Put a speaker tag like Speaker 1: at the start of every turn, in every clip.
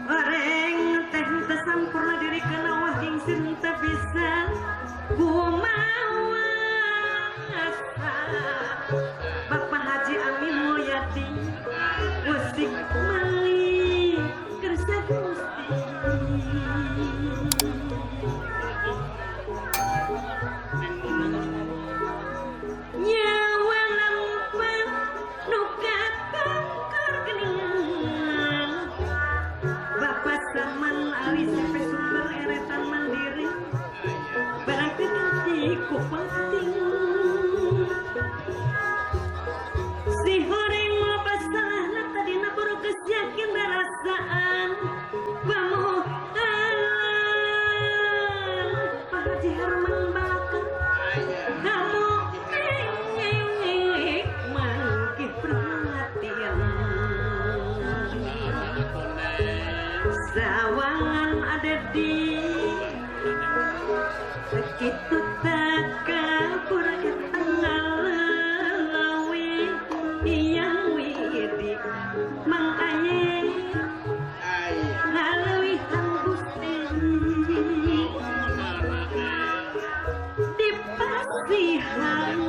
Speaker 1: Bareng teh teu sampurna diri kana wahing sin teu bisa kumaha Bapak Haji Amin Mulyadi musik mali kersa Gusti nyawa lempan nukat bangkar geningan Bapak Saman Ali sampai sumber eretan mandiri barang teu penting si horeng mau pasalah tadi naburu kesyakin darasaan pamuhan Pak Haji Herman Balaka kamu mangkih perhatian sawangan ada di sekitu takabur ketengah yang widi mangkanya ngalawihan Gusti dipasihan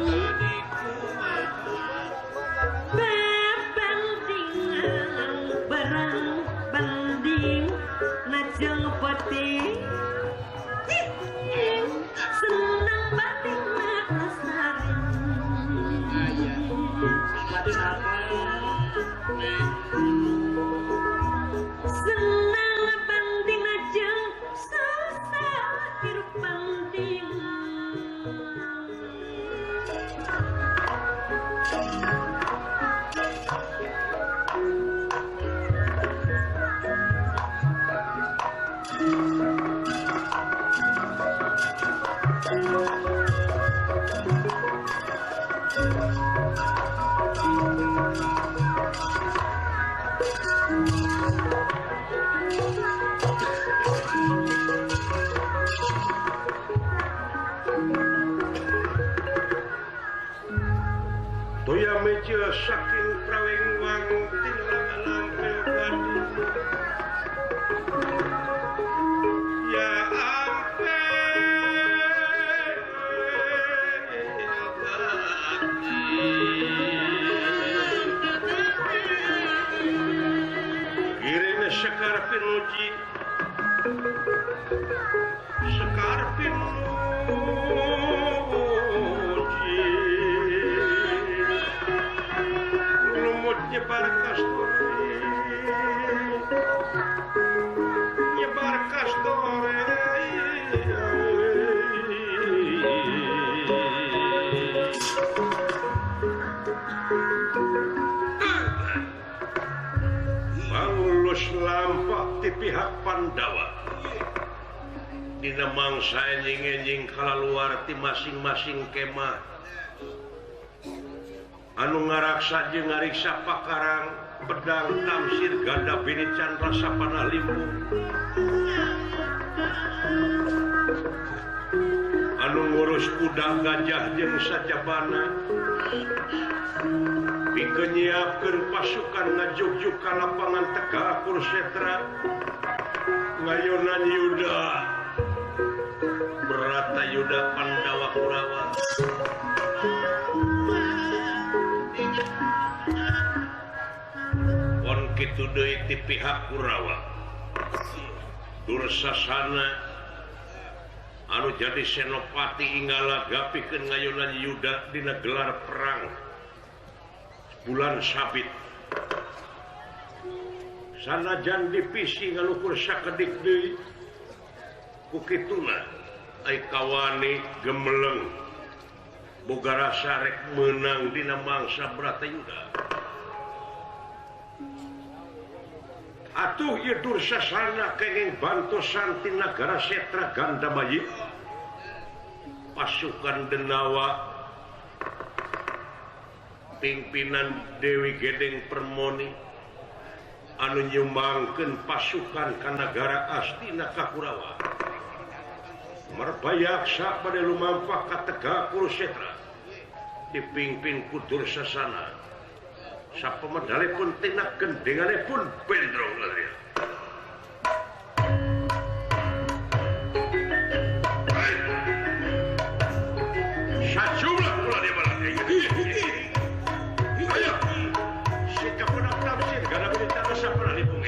Speaker 1: bebandingan barang banding najang pati senang batin makasari senang banding aja susah hirup banding
Speaker 2: Toya meja saking prawing wang tinlangan pelpadi ya Irene Sekar Pinuji Sekar nyebar kastore Maulus lampak di pihak Pandawa dina mangsa enjing-enjing kalaluar ti masing-masing kemah anu ngaraksa jeung ngariksa pakarang pedang tamsir ganda bini candra sapana limbu anu ngurus kuda gajah jeung sajabana pikeun nyiapkeun pasukan ngajugjuk ka lapangan Tegal Kursetra ngayonan Yuda berata Yuda Pandawa Kurawa kitu deui ti pihak Kurawa Dursasana anu jadi senopati inggala gapikeun ngayonan Yuda dina gelar perang bulan Sabit sanajan divisi ngalukur sakedik deui ku kituna ai kawani gemeleng boga rasa rek meunang dina mangsa Bratayuda atuh ieu Dursasana kenging bantosan ti nagara Setra Gandamaya pasukan Denawa pimpinan Dewi Gedeng Permoni anu nyumbangkeun pasukan ka nagara Astina ka Kurawa marbayaksa bade lumampah ka Tegal Kurusetra dipimpin ku Dursasana sapemedale pun tina gendengane pun bendrong lari. Sajumlah pula dia malah ayo si kapenak tamsir gana berita sapana lipung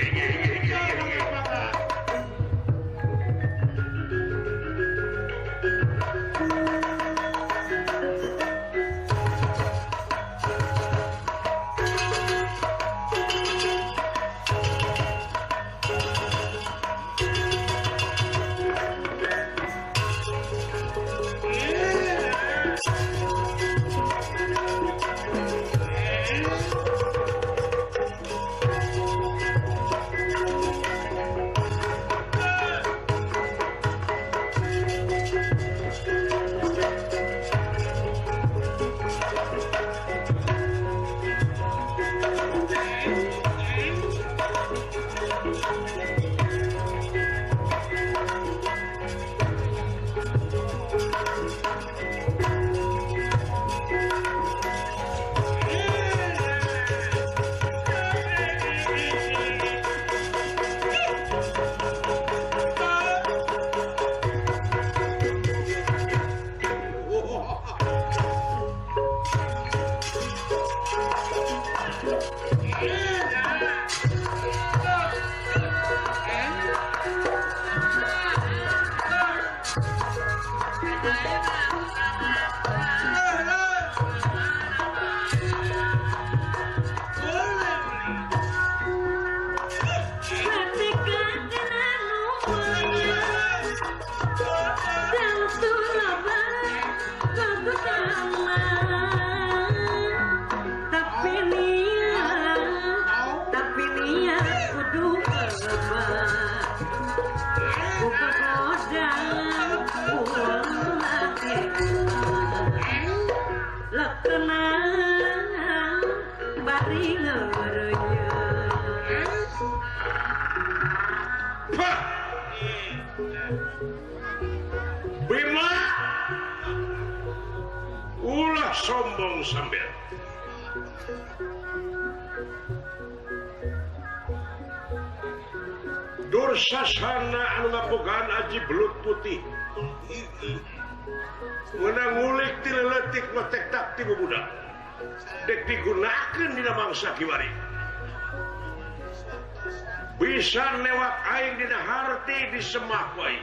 Speaker 2: Bima ulah sombong sambil Dursasana anu ngabogaan aji belut putih menang ngulik ti leutik notek tak ti budak dek digunakeun dina mangsa kiwari bisa lewat aing dina harti disemak wae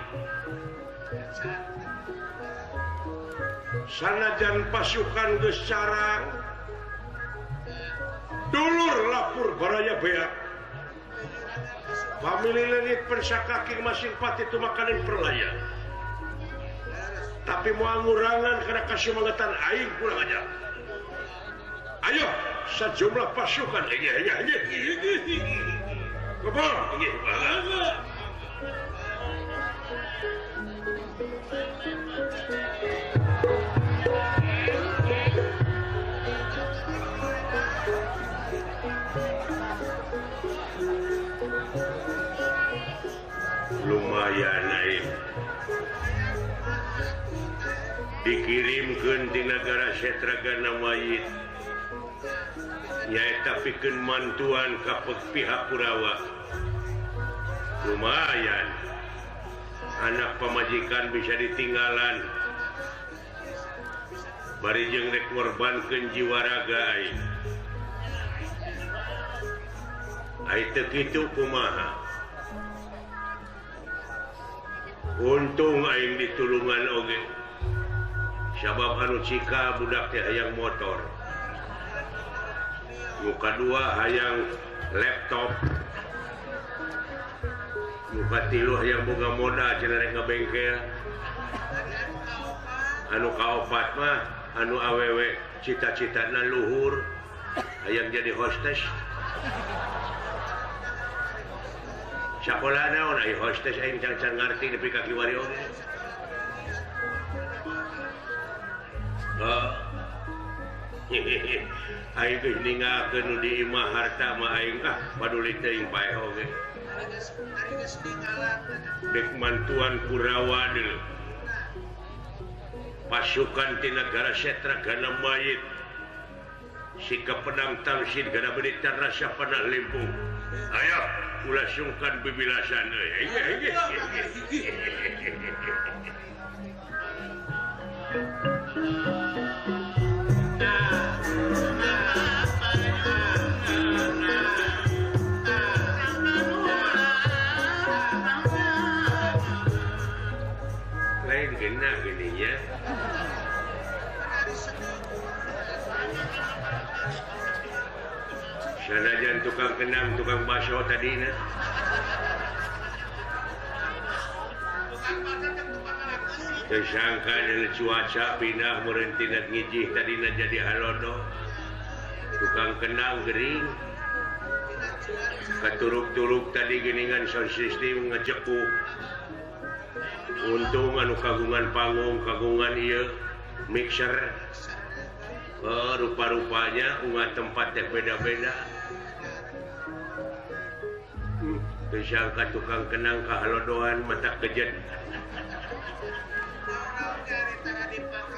Speaker 2: sanajan pasukan geus carang dulur lapur baraya beak pamili leungit pensakaking masing pati tu makanan perlaya tapi moal ngurangan karena kasumangetan aing kurang aja ayo sejumlah pasukan Kebal, lumayan naik dikirimkeun di negara Setragana Mayit nyaeta pikeun mantuan ka pihak Kurawa lumayan anak pamajikan bisa ditinggalan bari jeung rek ngorbankeun jiwa raga aing teu kitu kumaha untung aing ditulungan oge sabab anu cika budak teh hayang motor muka dua hayang laptop muka tilu hayang boga moda cenah rek ngabengkel anu kaopat mah anu awewe cita-citana luhur hayang jadi hostess sakola naon aya hostess aing can ngarti nepi ka kiwari oge aing geus ninggalkeun nu di imah harta mah aing paduli teuing bae oge dek mantuan Kurawa deui pasukan ti negara Setragana Mayit sikap pedang tangsid gana berita rasa panah limpung. Ayo, ulah sungkan bibilasan. Lain kena gininya. Sanajan tukang kenang, tukang baso tadi na. Tersangka dengan cuaca pindah merenti dan ngijih tadi na jadi halodo. Tukang kenang gering. Keturuk-turuk tadi geningan sound system ngejepuk. Untung anu kagungan panggung, kagungan iya mixer. Rupa-rupanya ungat tempatnya beda-beda. Tersangka tukang kenang kahalodohan mata kejet.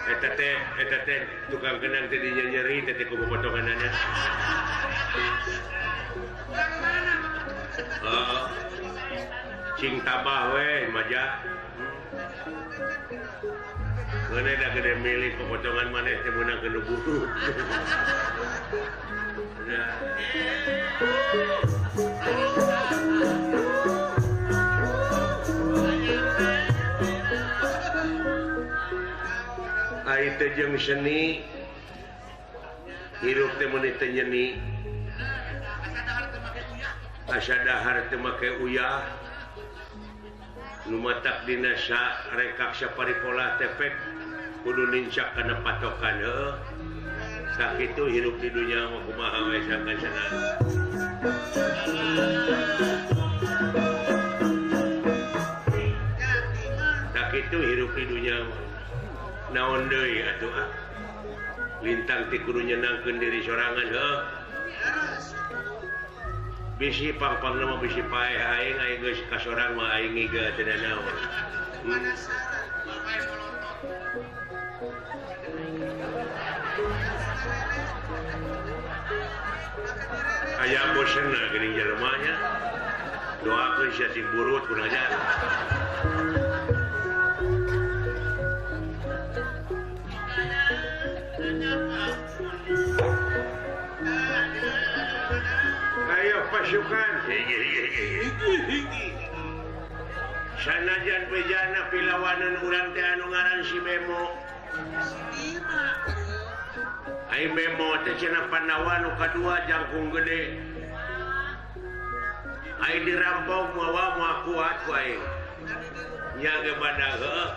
Speaker 2: Eta teh tukang kenang tadinya nyeri tadi ku potonganana. Cing tabah we maja. Mana dah gede milih pepotongan mana teh menang kena buku. Ai teh jeung seni hirup teh meuni teh nyeni. Asa dahar teu make uyah. Nu matak dina rekak saparipola tepek kudu nincak kana patokan heuh. Sakitu hirup di dunya mah kumaha we sangkan-sangkan. Sakitu hirup di dunya mah. Naon deui atuh ah. Lintang ti kudu nyenangkeun diri sorangan heuh. Bisi pang-pang nama bisi pae aing geus ka sorang mah aing ngiga teu naon. Aya bosenna geuning jelema nya. Doakeun sia si burut kunajan. Pasukan sanajan bejana pilawanan urang teh anu ngaran si Bemo. Ai Bemo teh cenah Pandawa nu kadua jangkung gede. Ai dirampok mawa moal kuat ku aing. Nya ge badag heuh.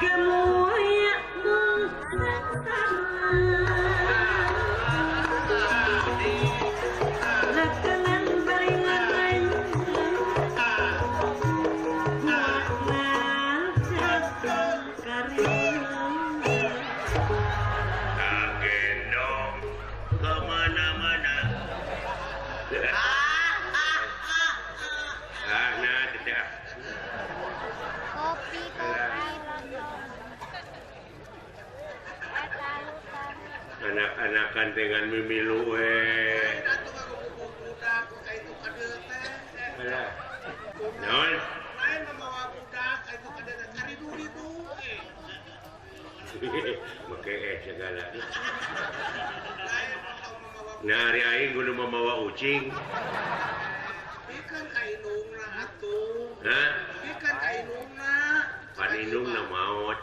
Speaker 1: kemoya lakalan baringan
Speaker 2: Kagendong kemana-mana. Nah, tidak.
Speaker 3: Kopi Island
Speaker 2: Anak-anakan dengan mimilu non make segala nah hari aing kudu mamawa ucing hah paninung na maot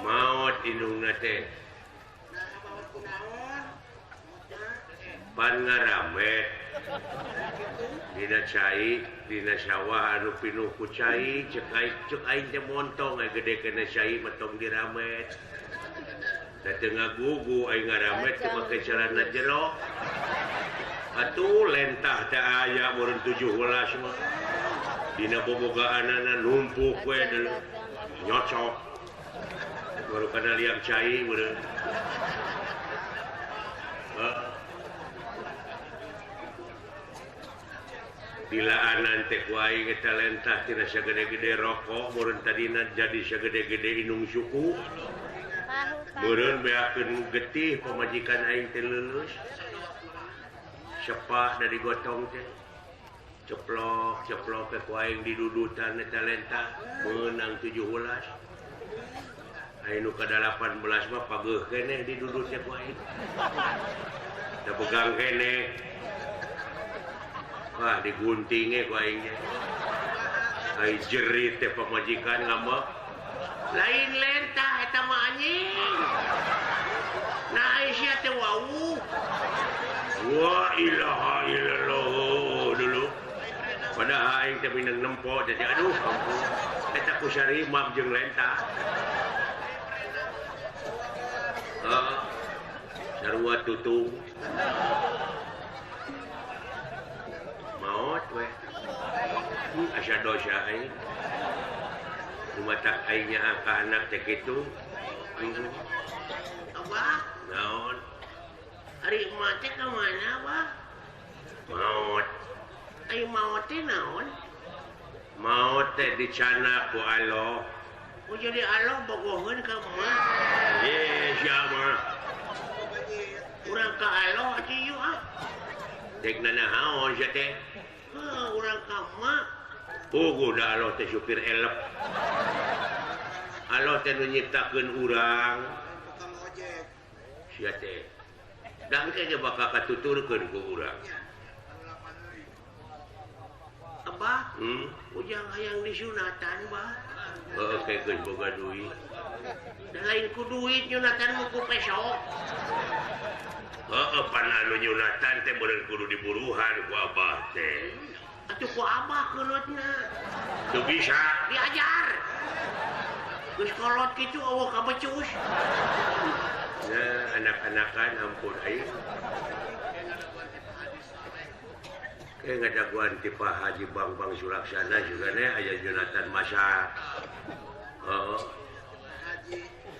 Speaker 2: maot inungna teh pan ngaramet dina cai dina sawah anu pinuh ku cai cek aing teh montong aya gede kana cai metong diramet da teu ngagugu aing ngaramet teu make celana jero atuh lentah teh aya meureun 17 mah dina bobogaanana numpuk we nyocok baru kana liang cai meureun dilaanan teh ku aing eta lentah tina sagede-gede rokok meureun tadina jadi sagede-gede inung suku meureun beakeun getih pamajikan aing teh leuleus sepah dari gotong teh ceplok ke ku aing di dudutan eta lentah meunang 17 aing nu ka 18 mah pageuh keneh di dudut teh ku aing da pegang keneh wah diguntingnya ku aing ge. Ai jerit teh pamajikan ngambek. Lain lentah eta mah anjing. Nah ai sia teh wau. Wa ilaha illallah dulu. Padahal aing teh minang nempo jadi aduh ampun. Eta ku sarimab jeung lentah. Sarua tutung. Maot we asa dosa aing rumah aingnya angka anak teh kitu abah naon ari emak teh ka mana abah maot ai maot teh naon maot teh dicana ku Allah oh jadi Allah bogoheun ka emak ye sia mah urang ka Allah atuh ieu dek nanahaon sia teh urang ka emak puguh da Allah teh supir elep Allah teh nu nyiptakeun urang sia teh da engke ge bakal katuturkeun ku urang abah ujang hayang disunatan bah heuh kekeun boga duit da lain ku duit nyunatan mah ku peso pan anu nyunatan teh beureun kudu diburuhan ku abah teh atuh ku abah keulotna teu bisa diajar geus kolot kitu eueuh ka becus nah anak-anakan ampun aing kayak ngadaguan ti Pak Haji Bang Sulaksana juga nih aya Jonathan Masa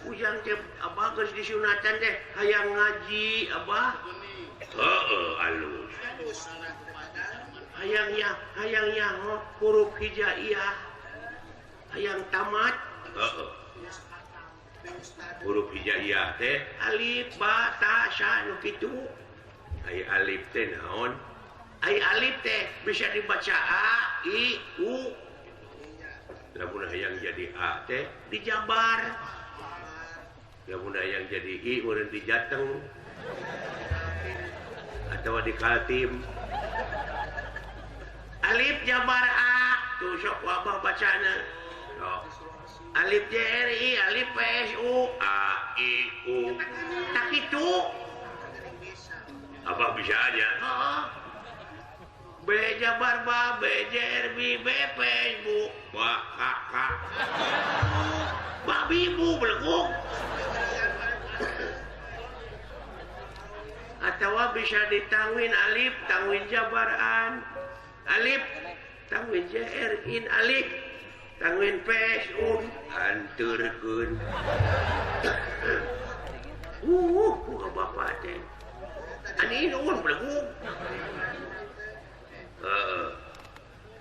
Speaker 2: ujang teh abah geus disunatan teh hayang ngaji abah alus hayang ya huruf hijaiyah hayang tamat huruf hijaiyah teh alif ba ta sha nu kitu ai alif teh naon ai alif teh bisa dibaca a i u lamun hayang jadi a teh dijabar lamun hayang jadi i urang dijateng atawa dikaltim alif jabar a tuh sok wabah bacana alif jri alif psu a i u tak itu abah bisa aja Jabar ba BJRB BP Bu wah kakak babi Bu belenggung atau bisa ditangwin alif tangwin jabaran alif tangwin JRin alif tangwin pesun anturkeun buka bapak teh ani nuhun belenggung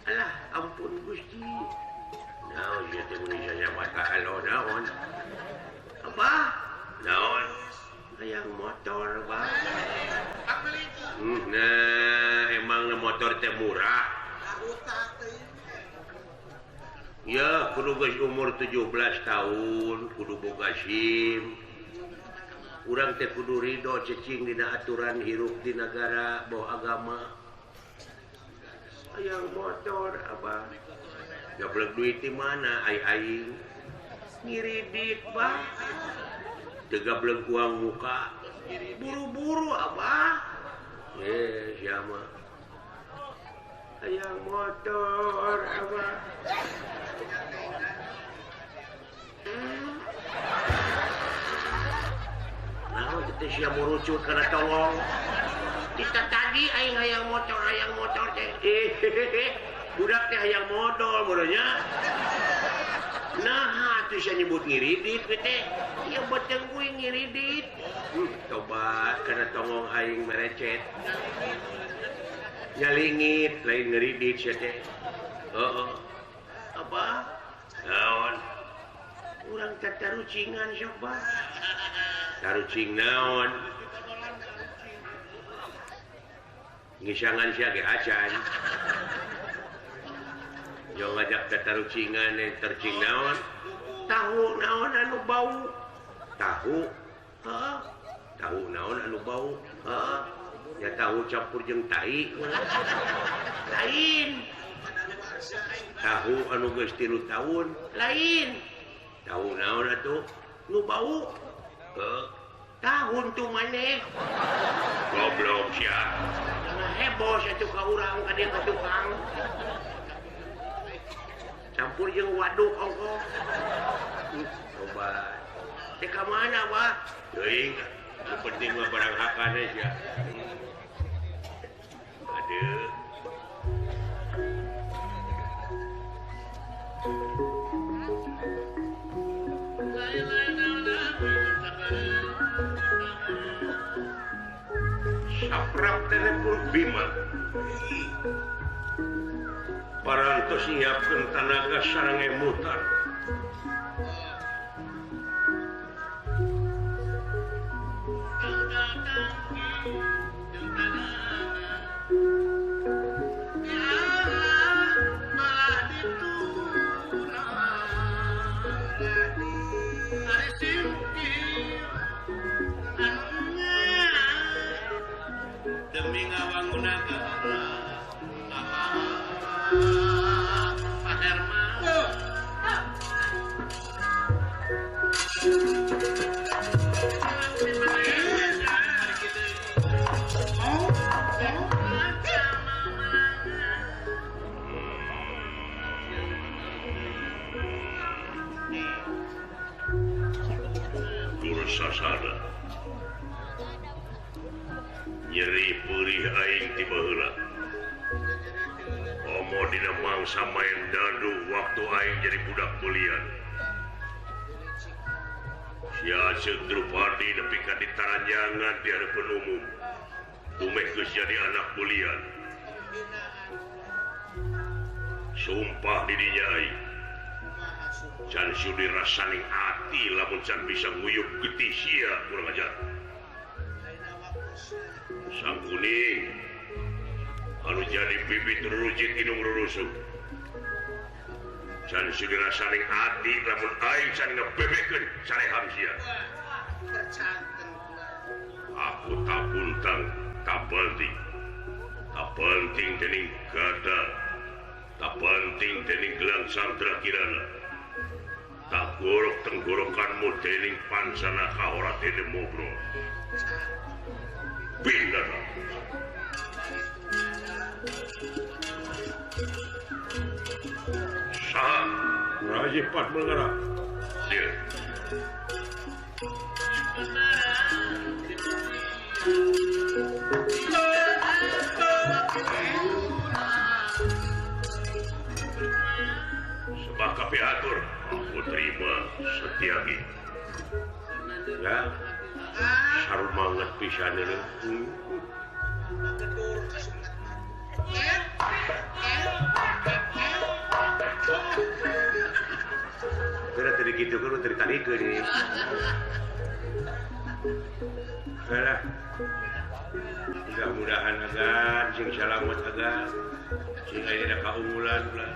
Speaker 2: alah ampun Gusti naon ieu teh mun saya mata alo naon apa naon hayang motor Bang nah emang motor teh murah ya kudu geus umur 17 tahun kudu boga SIM urang teh kudu ridho cicing dina aturan hirup di negara bawa agama yang motor apa gablek duit di mana aing ngiridit Bang teu gablek uang muka buru-buru apa siapa yang motor apa nah kita siap merucut karena tolong kita tadi aing hayang motor teh budak teh hayang modal bodohnya nah atuh sia nyebut ngiridit teh ieu beteng kuy ngiridit tobat kana tongong aing merecet nyalingit lain ngiridit sia teh apa naon urang tatarucingan sok Bang tarucing naon ngisangan sia ge acan yo ngajak tatarucingan tercing naon tahu naon anu bau tahu tahu naon anu bau ya tahu campur jeung tai lain tahu anu geus 3 tahun lain tahu naon atuh nu bau tahun tuh maneh goblok sia heboh satu ka urang ka dieu ka tukang campur jeung waduk ongkos coba teh ka mana Pak teuing nu penting mah barang hakana sia aduh saprap telepon Bima parantos nyiapkeun tanaga sarange mutar demi ngawangun negara Pak Herman Guru sasada nyeri perih aing tiba heula omo dina mangsa main dadu waktu aing jadi budak kuliah sia Drupardi nepi ka ditaranjangan di hadapan umum tumeh geus jadi anak kuliah sumpah di dinya aing can sudi rasaning ati lamun can bisa nguyup getih sia kurang ajar sang kuning anu jadi bibit rurujit inung rurusuk can sudi rasaning ati lamun aing can ngebebekeun saleham sia aku tak puntang tak penting dening gada tak penting dening gelang santra kirana tak gorok tenggorokanmu dening pansana kahora tene mobro pindah Haji Pat mengarah. Iya. Sebab kapiatur, aku terima Setiagi. Ya, sarumanget pisan ini. Kira tadi gitu kan lu tadi ke ini. Alah. Mudah-mudahan agan sing salamet agan. Sing aya da kaunggulan ulah.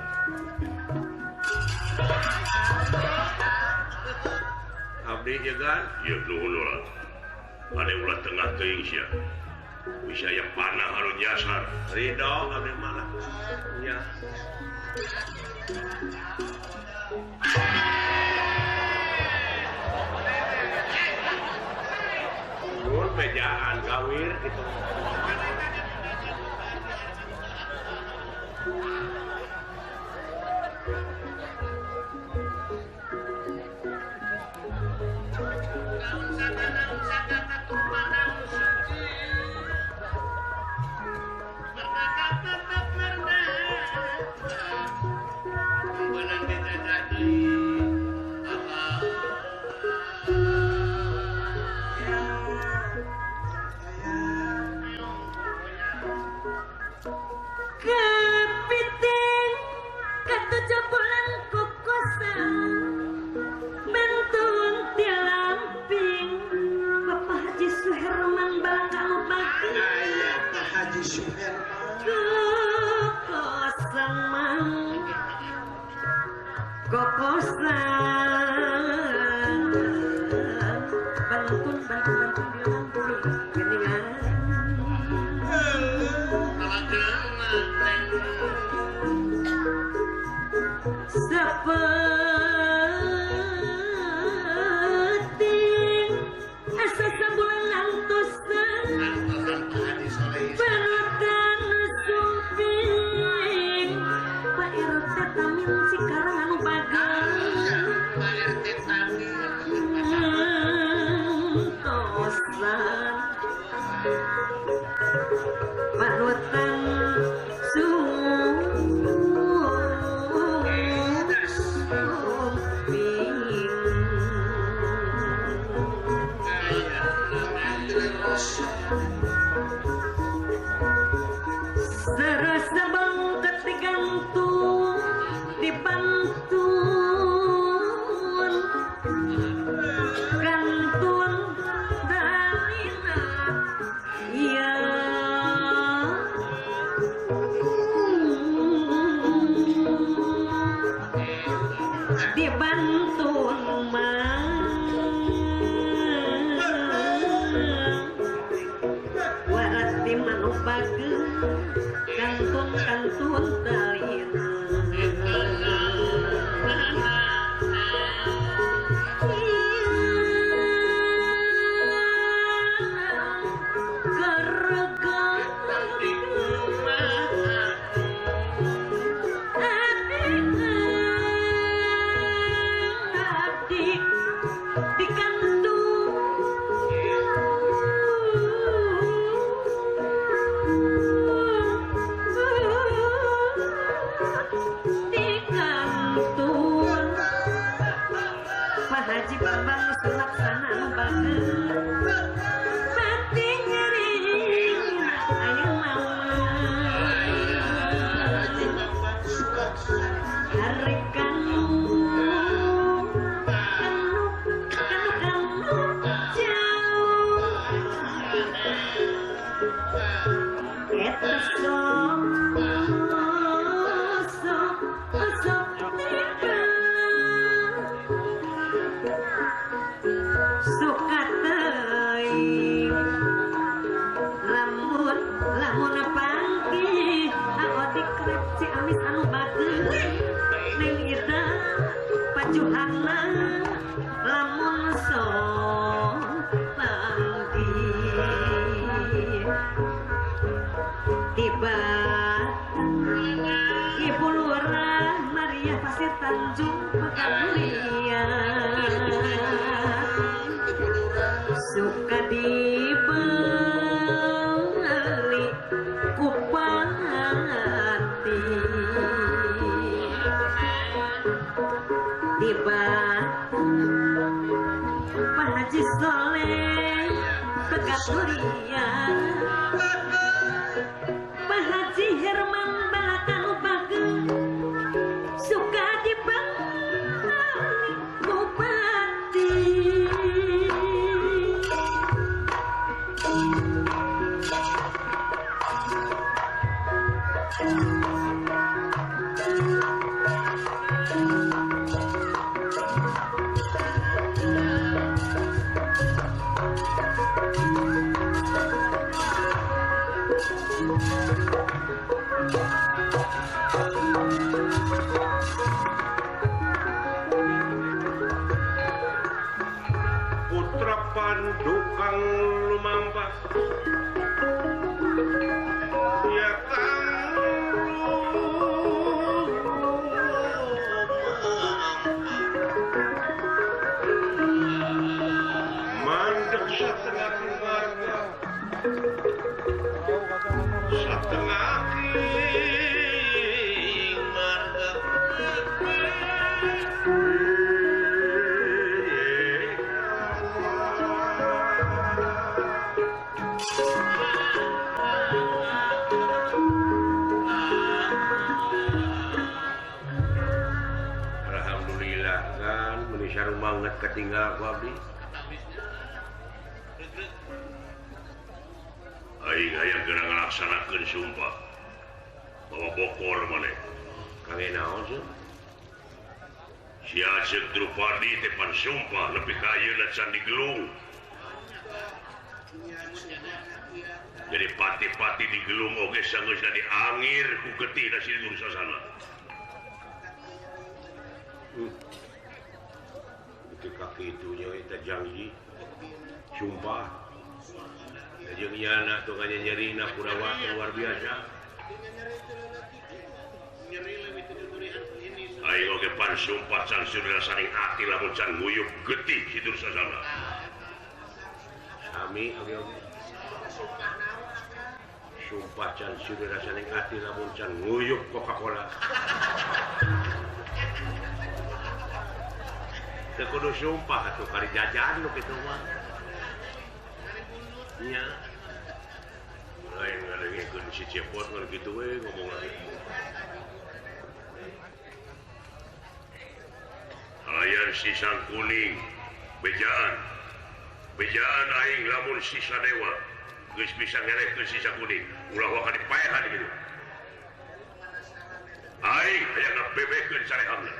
Speaker 2: Abdi jagan, ya nuhun ulah. Ade ulah tengah teuing sia. Bisa yang panah harus nyasar. Ridho abdi malah. Ya. Nuhun bejaan gawir gitu.
Speaker 1: Kepiting kata jabulan kokosan bentun tilamping Bapak Haji Suherman bakal bakal
Speaker 3: Pak Haji Suherman
Speaker 1: kokosan mang kokosan bentun tilamping geningan sepeting asa sabulan ngantosan penutan sumping Pak RT tamin sekarang anu bagang tosan panutan serasa bangket digantung dipantun kantun dalina ya dibantun warati manuk bageung kantun dalina Pak Haji Bambang Sulaksana anu bageung pati nyering ayeuna hari kanu jauh eta sok suka teuing lamun panggi aodik krep Ciamis anu bageung ning ida pajuhanna lamun sok panggi tiba Ibu Lurah mari ayah pasir Tanjung Pekadurian suka dibeli kupati tiba Pak Haji Soleh Pekadurian Pak Haji Herman Balakan Upake suka dibeli bupati
Speaker 2: putra pandukang lumampas ya kang mandek setengah keluarga setengah marga alhamdulillah kan Indonesia banget ketinggal aku abdi aing hayang geura ngalaksanakeun sumpah bahwa bokor maneh kangge naon sih sia Asep Drupadi tepan sumpah nepi ka ayeuna can digelung jadi pati-pati digelung oge sanggeusna diangir ku getih da si Dursasana ketika kitunya eta janji sumpah jeung nyana tuh nyerina Kurawa luar biasa aing oge pan sumpah can saudara saning ati lamun can nguyup getih si Dursasana sami oge sumpah can saudara saning ati lamun can nguyup Coca-Cola teu kudu sumpah atuh kari jajan nu kitu mah nya lain ngadengkeun si Cepot ngan kitu we ngomongan alayan si Sang Kuning bejaan aing lamun si Sadewa geus bisa ngelehkeun si Sang Kuning ulah wae dipaehan kitu aing hayang ngabebekeun sarehamna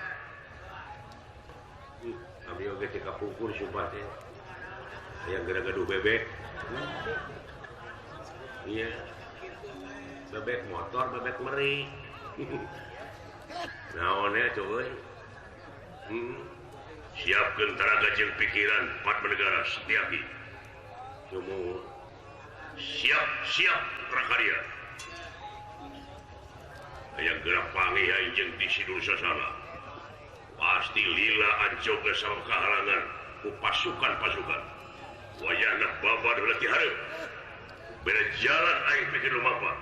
Speaker 2: abdi oge teh kapungkur sumpah teh hayang geura gaduh bebek iya bebek motor bebek meri naonnya coy siapkeun taraga jeung pikiran pat menegara setiaki semua siap prakarya hayang geura panggih aing jeung di si Dursasana pasti lila anjogna sama kahalangan ku pasukan wayahna babar ulah ti hareup bere jalan aing pikeun lumapa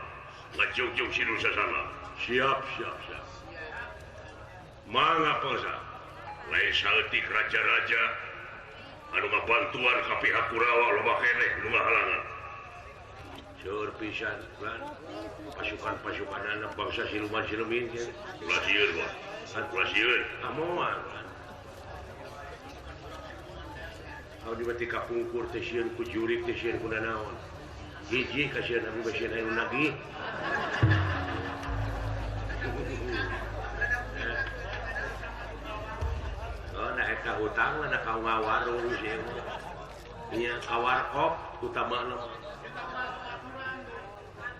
Speaker 2: ngajogjog si Dursasana siap mangga pangsa lain saeutik raja-raja anu ngabantuan ka pihak Kurawa loba keneh nu ngahalangan seueur pisan kan pasukan-pasukanana bangsa siluman silumin ulah sieun mah ulah sieun amoan abdi mah ti kapungkur teh sieun ku jurik teh sieun ku nanaon hiji ka sieun abdi mah sieun anu nagih oh nah eta hutang mah na ka ngawarung sieun nya kawarkop utamana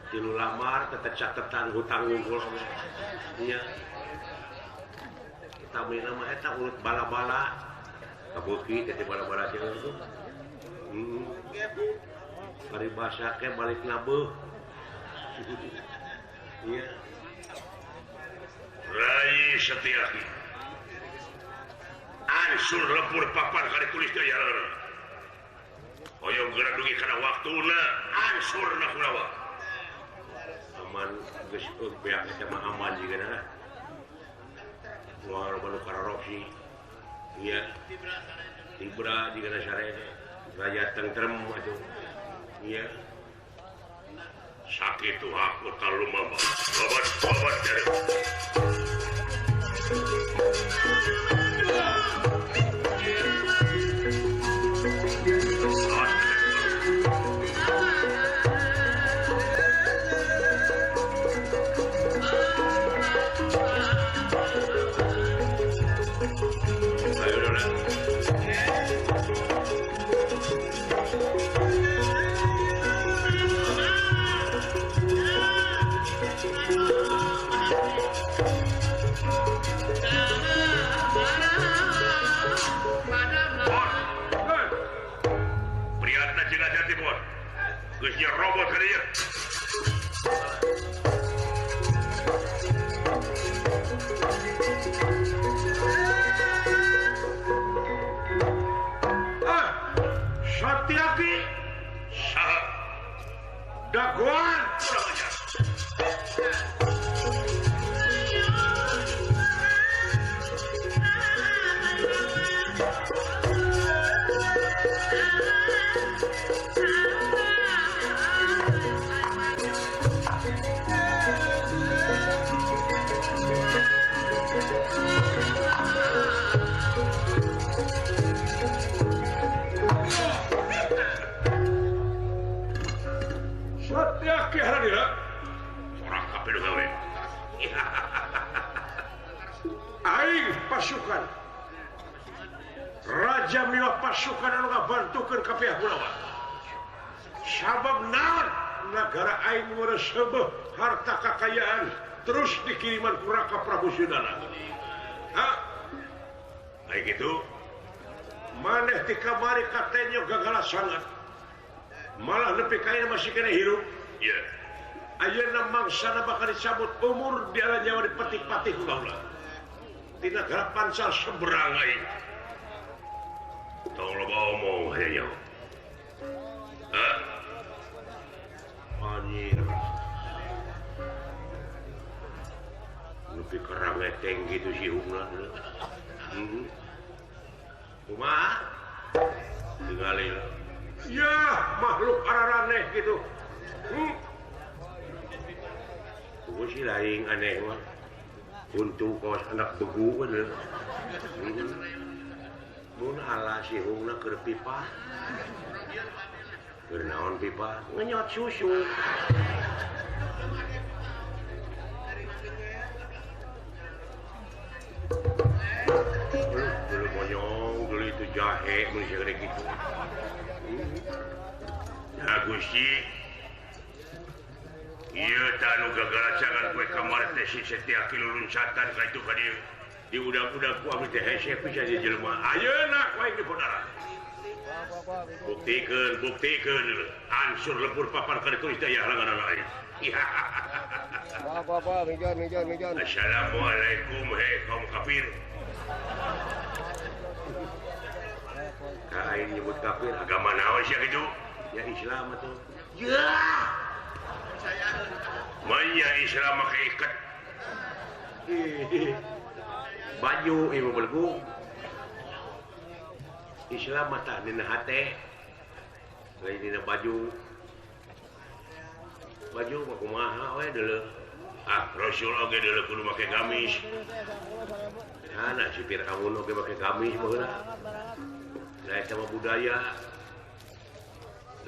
Speaker 2: tilu lamar tetep catetan hutang ngumpul nya tamina mah eta ulut bala-bala kabeuki teh bala-bala teh itu paribasa ke balik nabeuh iya Rai Setiaki ansur lepur papan kali tulis daya oyong gerak dugi karena waktuna ansur na kulawa aman geus beak sama aman juga na luar baru kararoksi iya tibra juga na syare raja tentrem atuh iya sakit tuh aku kalau mama obat dari Geusnya robot kali ya. Satiaki. Sah. Daguan. Satiaki hadir. Orang kabeh gawe. Aing pasukan. Raja miwa pasukan anu ngabantukeun ka pihak Kulawa. Sabab naon negara aing mereseuh harta kekayaan terus dikiriman ku Raka Prabu Sudana. Hah? Baik itu maneh ti kamari katenyo gagala sangat. Malah nepi ka ieu masih kena hirup. Iya. Ayeuna mangsana bakal dicabut umur dia nyawa dipetik-petik ku kaula. Di negara Pansar seberang aing. Tong loba omong aya nyawa. Hah? Anjir. Nepi kerang ngeteng gitu si Hungna. Kumaha? Tinggalin. Ya, makhluk araraneh gitu. Gue sih lain aneh mah. Untuk kawas anak begu bener. Mun ala si Hungna keur pipa. Keur naon pipa? Ngenyot susu. Dulu monyong, dulu itu jahe, manusia gede gitu. Nah Gusti, iya tanu gagara jangan kue kamar teh si Setiaki lulunsatan ka itu ka dieu. Di udah-udah ku abdi teh hese bisa dijelema. Ayeuna kuaing dipunara. Buktikeun ansur lepur papan ka ditulis daya halangan lain.
Speaker 4: Apa mejan.
Speaker 2: Assalamualaikum hei kaum kafir. Kain nyebut kafir agama naon sih gitu? Ya Islam atuh. Ya. Manya Islam make ikat. Baju ieu belgu. Islam mata dina hate. Lain dina baju. Baju mah kumaha we deuleu. Rasul oge deuleu kudu make gamis. Nah, si Fir'aun oge make gamis baheula. Nah, eta mah budaya.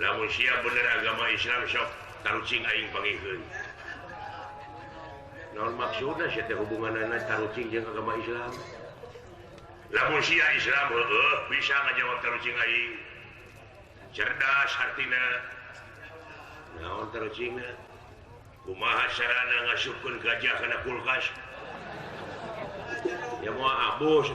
Speaker 2: Lamun sia bener agama Islam sok tarucing aing pangikeun. Naon maksudna sia teh hubunganna tarucing jeung agama Islam? Lamun sia Islam heueuh bisa ngajawab tarucing aing. Cerdas hartina. Naon tarucingna? Kumaha sarana ngasupkeun gajah kana kulkas? Ya moal abus